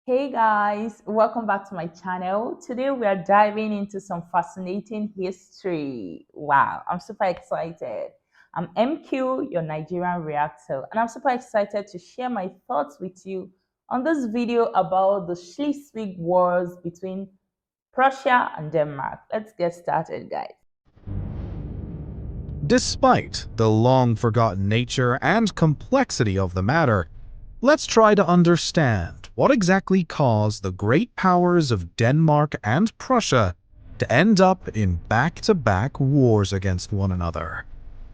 Hey guys, welcome back to my channel. Today we are diving into some fascinating history. Wow, I'm super excited. I'm MQ, your Nigerian reactor, and I'm super excited to share my thoughts with you on this video about the Schleswig Wars between Prussia and Denmark. Let's get started, guys. Despite the long-forgotten nature and complexity of the matter, let's try to understand what exactly caused the great powers of Denmark and Prussia to end up in back-to-back wars against one another.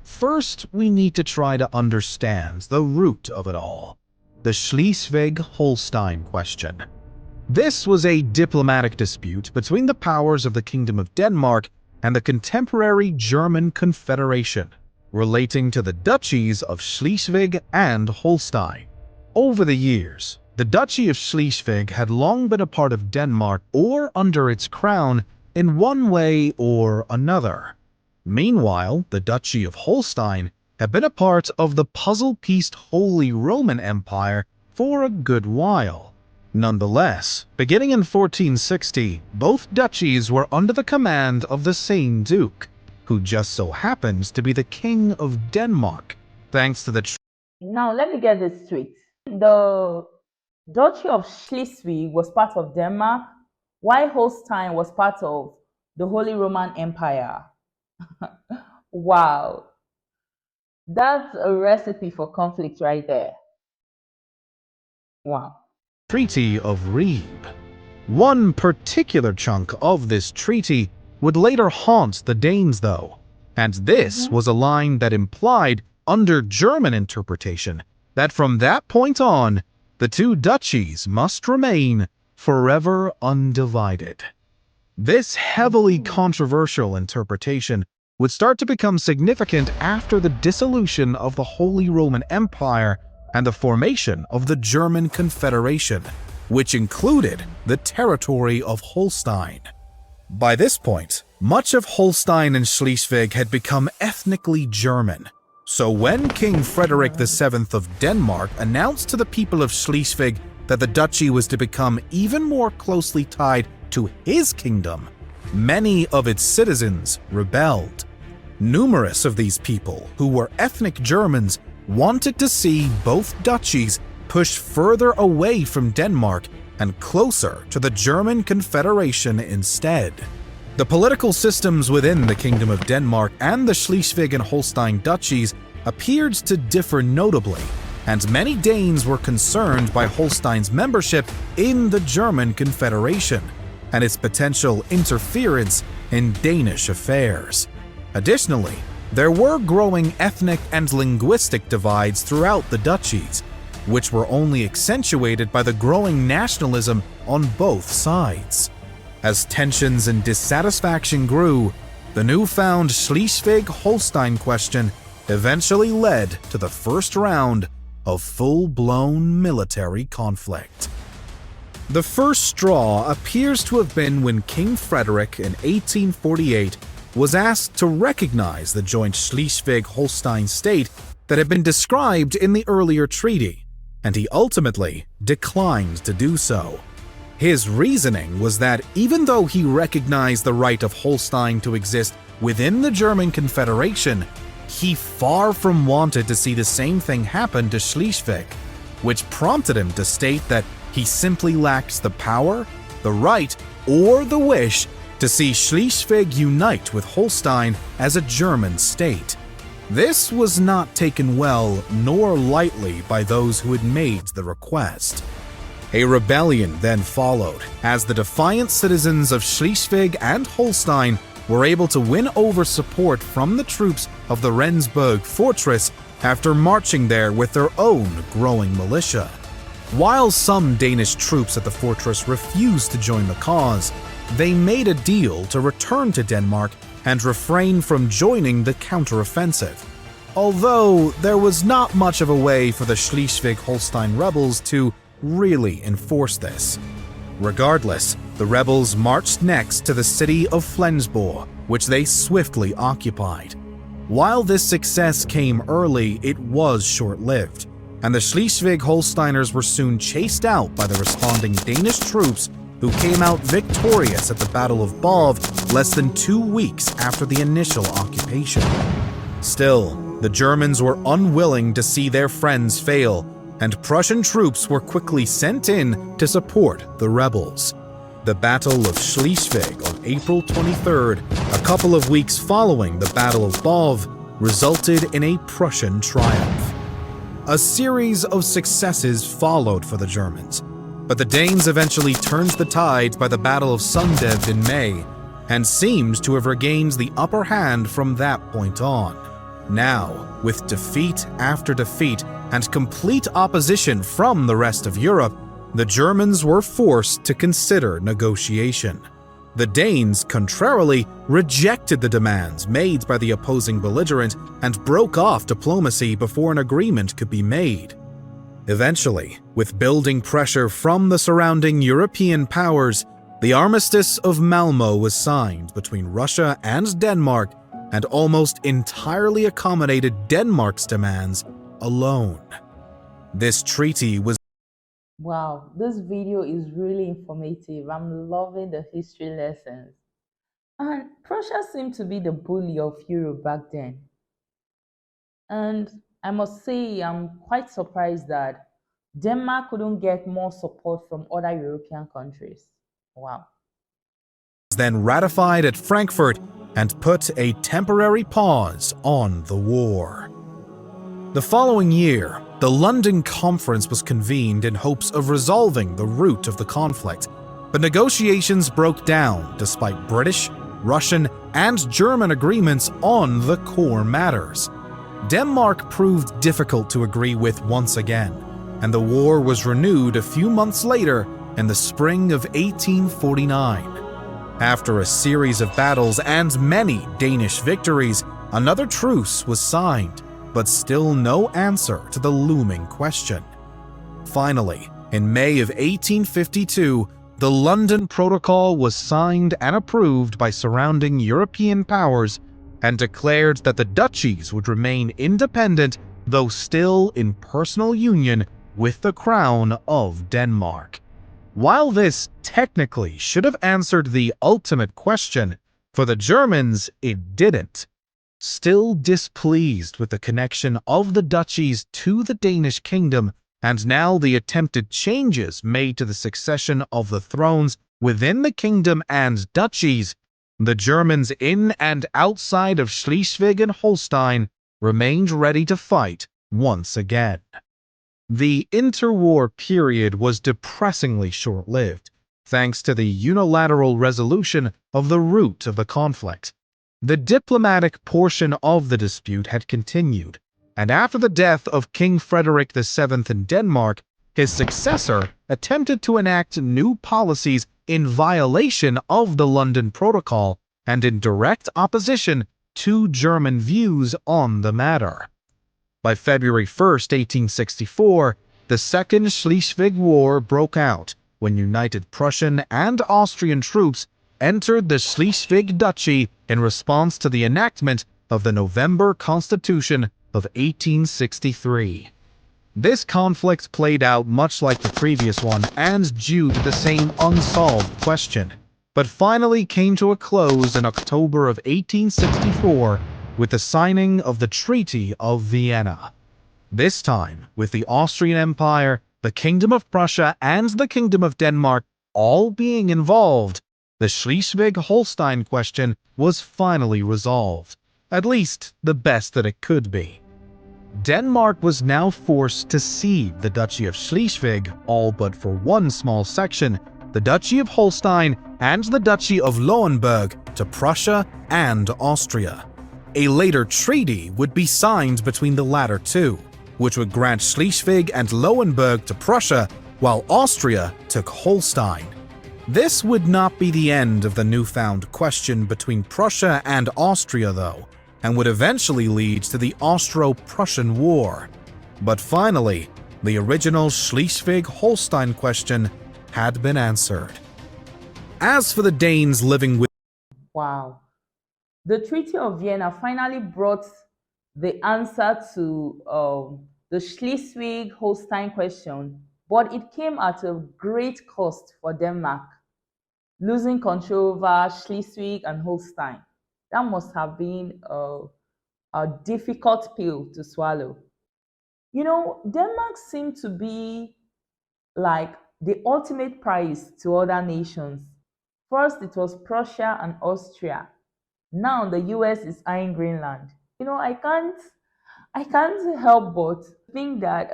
First, we need to try to understand the root of it all, the Schleswig-Holstein question. This was a diplomatic dispute between the powers of the Kingdom of Denmark and the contemporary German Confederation, relating to the duchies of Schleswig and Holstein. Over the years, the Duchy of Schleswig had long been a part of Denmark or under its crown in one way or another. Meanwhile, the Duchy of Holstein had been a part of the puzzle-pieced Holy Roman Empire for a good while. Nonetheless, beginning in 1460, both duchies were under the command of the same duke, who just so happens to be the King of Denmark, thanks to the Now, let me get this straight. The Duchy of Schleswig was part of Denmark, while Holstein was part of the Holy Roman Empire. Wow, that's a recipe for conflict right there. Wow. Treaty of Ribe. One particular chunk of this treaty would later haunt the Danes, though, and this was a line that implied, under German interpretation, that from that point on, the two duchies must remain forever undivided. This heavily controversial interpretation would start to become significant after the dissolution of the Holy Roman Empire and the formation of the German Confederation, which included the territory of Holstein. By this point, much of Holstein and Schleswig had become ethnically German. So when King Frederick VII of Denmark announced to the people of Schleswig that the duchy was to become even more closely tied to his kingdom, many of its citizens rebelled. Numerous of these people, who were ethnic Germans, wanted to see both duchies push further away from Denmark and closer to the German Confederation instead. The political systems within the Kingdom of Denmark and the Schleswig and Holstein duchies appeared to differ notably, and many Danes were concerned by Holstein's membership in the German Confederation and its potential interference in Danish affairs. Additionally, there were growing ethnic and linguistic divides throughout the duchies, which were only accentuated by the growing nationalism on both sides. As tensions and dissatisfaction grew, the newfound Schleswig-Holstein question eventually led to the first round of full-blown military conflict. The first straw appears to have been when King Frederick in 1848 was asked to recognize the joint Schleswig-Holstein state that had been described in the earlier treaty, and he ultimately declined to do so. His reasoning was that even though he recognized the right of Holstein to exist within the German Confederation, he far from wanted to see the same thing happen to Schleswig, which prompted him to state that he simply lacks the power, the right, or the wish to see Schleswig unite with Holstein as a German state. This was not taken well nor lightly by those who had made the request. A rebellion then followed, as the defiant citizens of Schleswig and Holstein were able to win over support from the troops of the Rendsburg fortress after marching there with their own growing militia. While some Danish troops at the fortress refused to join the cause, they made a deal to return to Denmark and refrain from joining the counteroffensive, although there was not much of a way for the Schleswig-Holstein rebels to really enforce this. Regardless, the rebels marched next to the city of Flensborg, which they swiftly occupied. While this success came early, it was short-lived. and the Schleswig-Holsteiners were soon chased out by the responding Danish troops who came out victorious at the Battle of Bov less than 2 weeks after the initial occupation. Still, the Germans were unwilling to see their friends fail, and Prussian troops were quickly sent in to support the rebels. The Battle of Schleswig on April 23rd, a couple of weeks following the Battle of Bov, resulted in a Prussian triumph. A series of successes followed for the Germans, but the Danes eventually turned the tide by the Battle of Sundeved in May, and seemed to have regained the upper hand from that point on. Now, with defeat after defeat and complete opposition from the rest of Europe, the Germans were forced to consider negotiation. The Danes, contrarily, rejected the demands made by the opposing belligerent and broke off diplomacy before an agreement could be made. Eventually, with building pressure from the surrounding European powers, the Armistice of Malmö was signed between Russia and Denmark and almost entirely accommodated Denmark's demands alone. This treaty was Wow, this video is really informative. I'm loving the history lessons. And Prussia seemed to be the bully of Europe back then. And I must say, I'm quite surprised that Denmark couldn't get more support from other European countries. Wow. then ratified at Frankfurt and put a temporary pause on the war. The following year, the London Conference was convened in hopes of resolving the root of the conflict, but negotiations broke down despite British, Russian, and German agreements on the core matters. Denmark proved difficult to agree with once again, and the war was renewed a few months later in the spring of 1849. After a series of battles and many Danish victories, another truce was signed, but still no answer to the looming question. Finally, in May of 1852, the London Protocol was signed and approved by surrounding European powers and declared that the duchies would remain independent, though still in personal union with the Crown of Denmark. While this technically should have answered the ultimate question, for the Germans it didn't. Still displeased with the connection of the duchies to the Danish kingdom, and now the attempted changes made to the succession of the thrones within the kingdom and duchies, the Germans in and outside of Schleswig and Holstein remained ready to fight once again. The interwar period was depressingly short-lived, thanks to the unilateral resolution of the root of the conflict. The diplomatic portion of the dispute had continued, and after the death of King Frederick VII in Denmark, his successor attempted to enact new policies in violation of the London Protocol and in direct opposition to German views on the matter. By February 1st, 1864, the Second Schleswig War broke out when united Prussian and Austrian troops entered the Schleswig Duchy in response to the enactment of the November Constitution of 1863. This conflict played out much like the previous one and due to the same unsolved question, but finally came to a close in October of 1864 with the signing of the Treaty of Vienna. This time, with the Austrian Empire, the Kingdom of Prussia, and the Kingdom of Denmark all being involved, the Schleswig-Holstein question was finally resolved, at least the best that it could be. Denmark was now forced to cede the Duchy of Schleswig, all but for one small section, the Duchy of Holstein and the Duchy of Lauenburg, to Prussia and Austria. A later treaty would be signed between the latter two, which would grant Schleswig and Lauenburg to Prussia, while Austria took Holstein. This would not be the end of the newfound question between Prussia and Austria, though, and would eventually lead to the Austro-Prussian War. But finally, the original Schleswig-Holstein question had been answered. As for the Danes living with Wow. The Treaty of Vienna finally brought the answer to the Schleswig-Holstein question, but it came at a great cost for Denmark, losing control over Schleswig and Holstein. That must have been a difficult pill to swallow. You know, Denmark seemed to be like the ultimate prize to other nations. First, it was Prussia and Austria. Now the US is eyeing Greenland. You know, I can't help but think that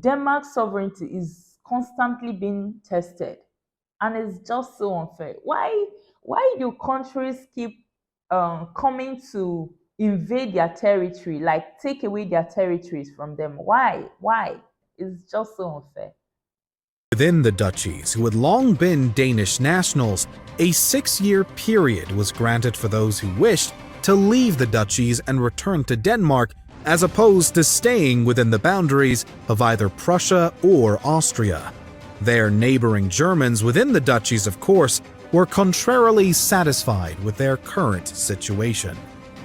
Denmark's sovereignty is constantly being tested, and it's just so unfair. Why do countries keep coming to invade their territory, like take away their territories from them? Why? It's just so unfair. Within the duchies, who had long been Danish nationals, a 6-year period was granted for those who wished to leave the duchies and return to Denmark, as opposed to staying within the boundaries of either Prussia or Austria. Their neighboring Germans within the duchies, of course, were contrarily satisfied with their current situation.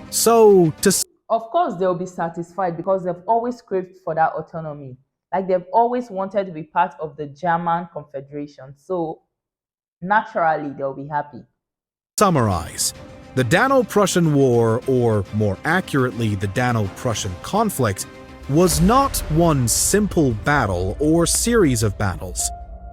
So, to Of course, they'll be satisfied because they've always craved for that autonomy. Like they've always wanted to be part of the German Confederation. So naturally, they'll be happy. summarize, the Dano-Prussian War, or more accurately, the Dano-Prussian conflict, was not one simple battle or series of battles.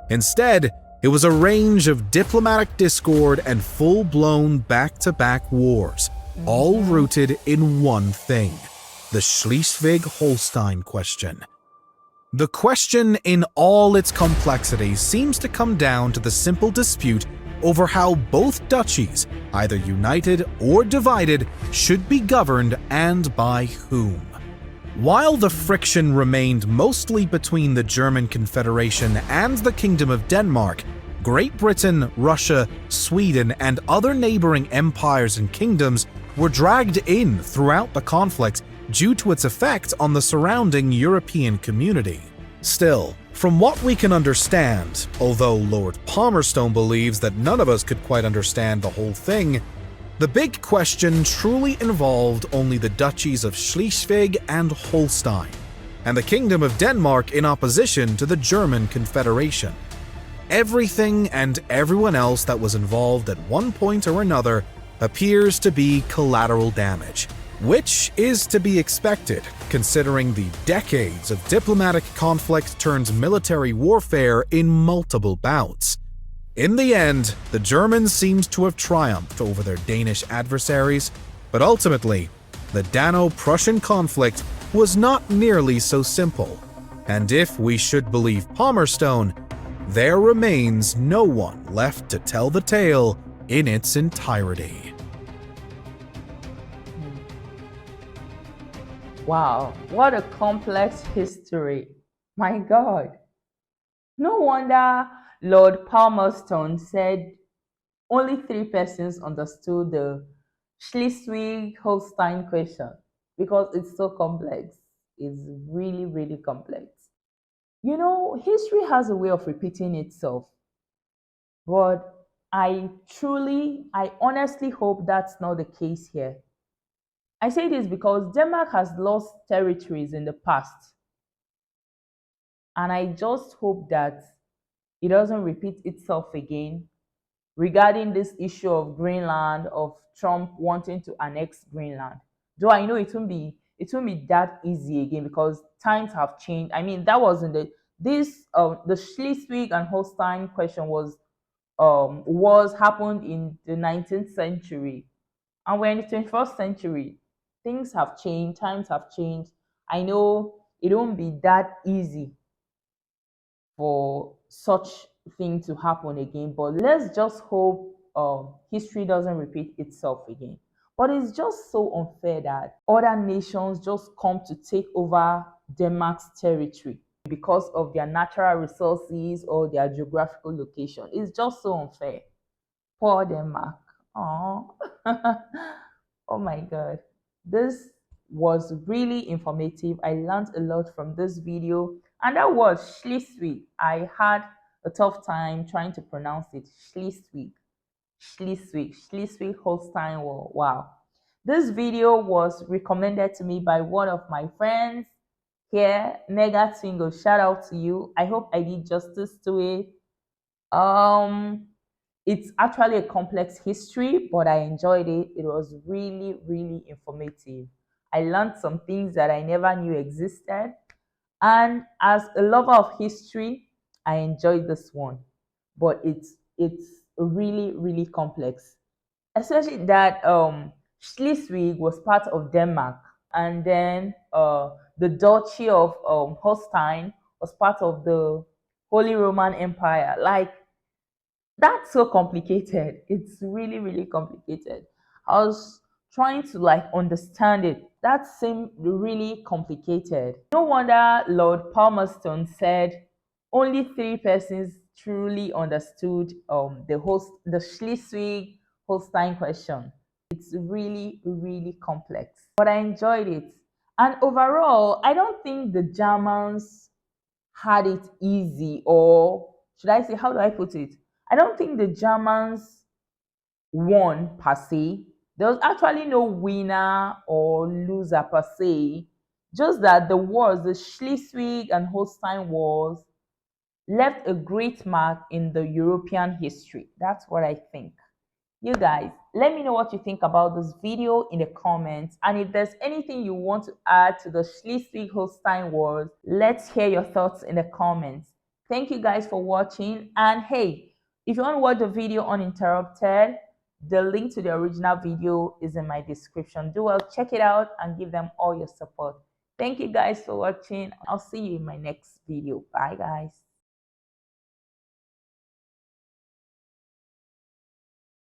Instead, it was a range of diplomatic discord and full-blown back-to-back wars, all rooted in one thing: the Schleswig-Holstein question. The question in all its complexity seems to come down to the simple dispute over how both duchies, either united or divided, should be governed and by whom. While the friction remained mostly between the German Confederation and the Kingdom of Denmark, Great Britain, Russia, Sweden, and other neighboring empires and kingdoms were dragged in throughout the conflict due to its effect on the surrounding European community. Still, from what we can understand, although Lord Palmerston believes that none of us could quite understand the whole thing, the big question truly involved only the duchies of Schleswig and Holstein, and the Kingdom of Denmark in opposition to the German Confederation. Everything and everyone else that was involved at one point or another appears to be collateral damage, which is to be expected considering the decades of diplomatic conflict turned military warfare in multiple bouts. In the end, the Germans seemed to have triumphed over their Danish adversaries, but ultimately, the Dano-Prussian conflict was not nearly so simple, and if we should believe Palmerston, there remains no one left to tell the tale in its entirety. Wow, what a complex history. My God. No wonder Lord Palmerston said only 3 persons understood the Schleswig-Holstein question because it's so complex. It's really, really complex. You know, history has a way of repeating itself, but I honestly hope that's not the case here. I say this because Denmark has lost territories in the past, and I just hope that it doesn't repeat itself again regarding this issue of Greenland, of Trump wanting to annex Greenland. Though I know it won't be that easy again because times have changed. I mean, that was in the Schleswig and Holstein question was happened in the 19th century, and we're in the 21st century. Things have changed, times have changed. I know it won't be that easy for such thing to happen again, but let's just hope history doesn't repeat itself again. But it's just so unfair that other nations just come to take over Denmark's territory because of their natural resources or their geographical location. It's just so unfair. Poor Denmark. Oh, oh my God. This was really informative. I learned a lot from this video. And that was Schleswig. I had a tough time trying to pronounce it. Schleswig-Holstein War. Wow. This video was recommended to me by one of my friends. here. Mega Twingo, shout out to you. I hope I did justice to it. Um, it's actually a complex history, but I enjoyed it. It was really, really informative. I learned some things that I never knew existed. And as a lover of history, I enjoyed this one. But it's really, really complex. Especially that Schleswig was part of Denmark, and then the Duchy of Holstein was part of the Holy Roman Empire. Like, that's so complicated. It's really, really complicated. I was trying to like understand it. That seemed really complicated. No wonder Lord Palmerston said only three persons truly understood the Schleswig Holstein question. It's really, really complex. But I enjoyed it. And overall, I don't think the Germans had it easy, or should I say, how do I put it? I don't think the Germans won per se. There was actually no winner or loser per se. Just that the wars, the Schleswig and Holstein Wars, left a great mark in the European history. That's what I think. You guys, let me know what you think about this video in the comments, and if there's anything you want to add to the Schleswig-Holstein Wars, let's hear your thoughts in the comments. Thank you guys for watching, and hey, if you want to watch the video uninterrupted, the link to the original video is in my description. Do well, check it out and give them all your support. Thank you guys for watching. I'll see you in my next video. Bye guys.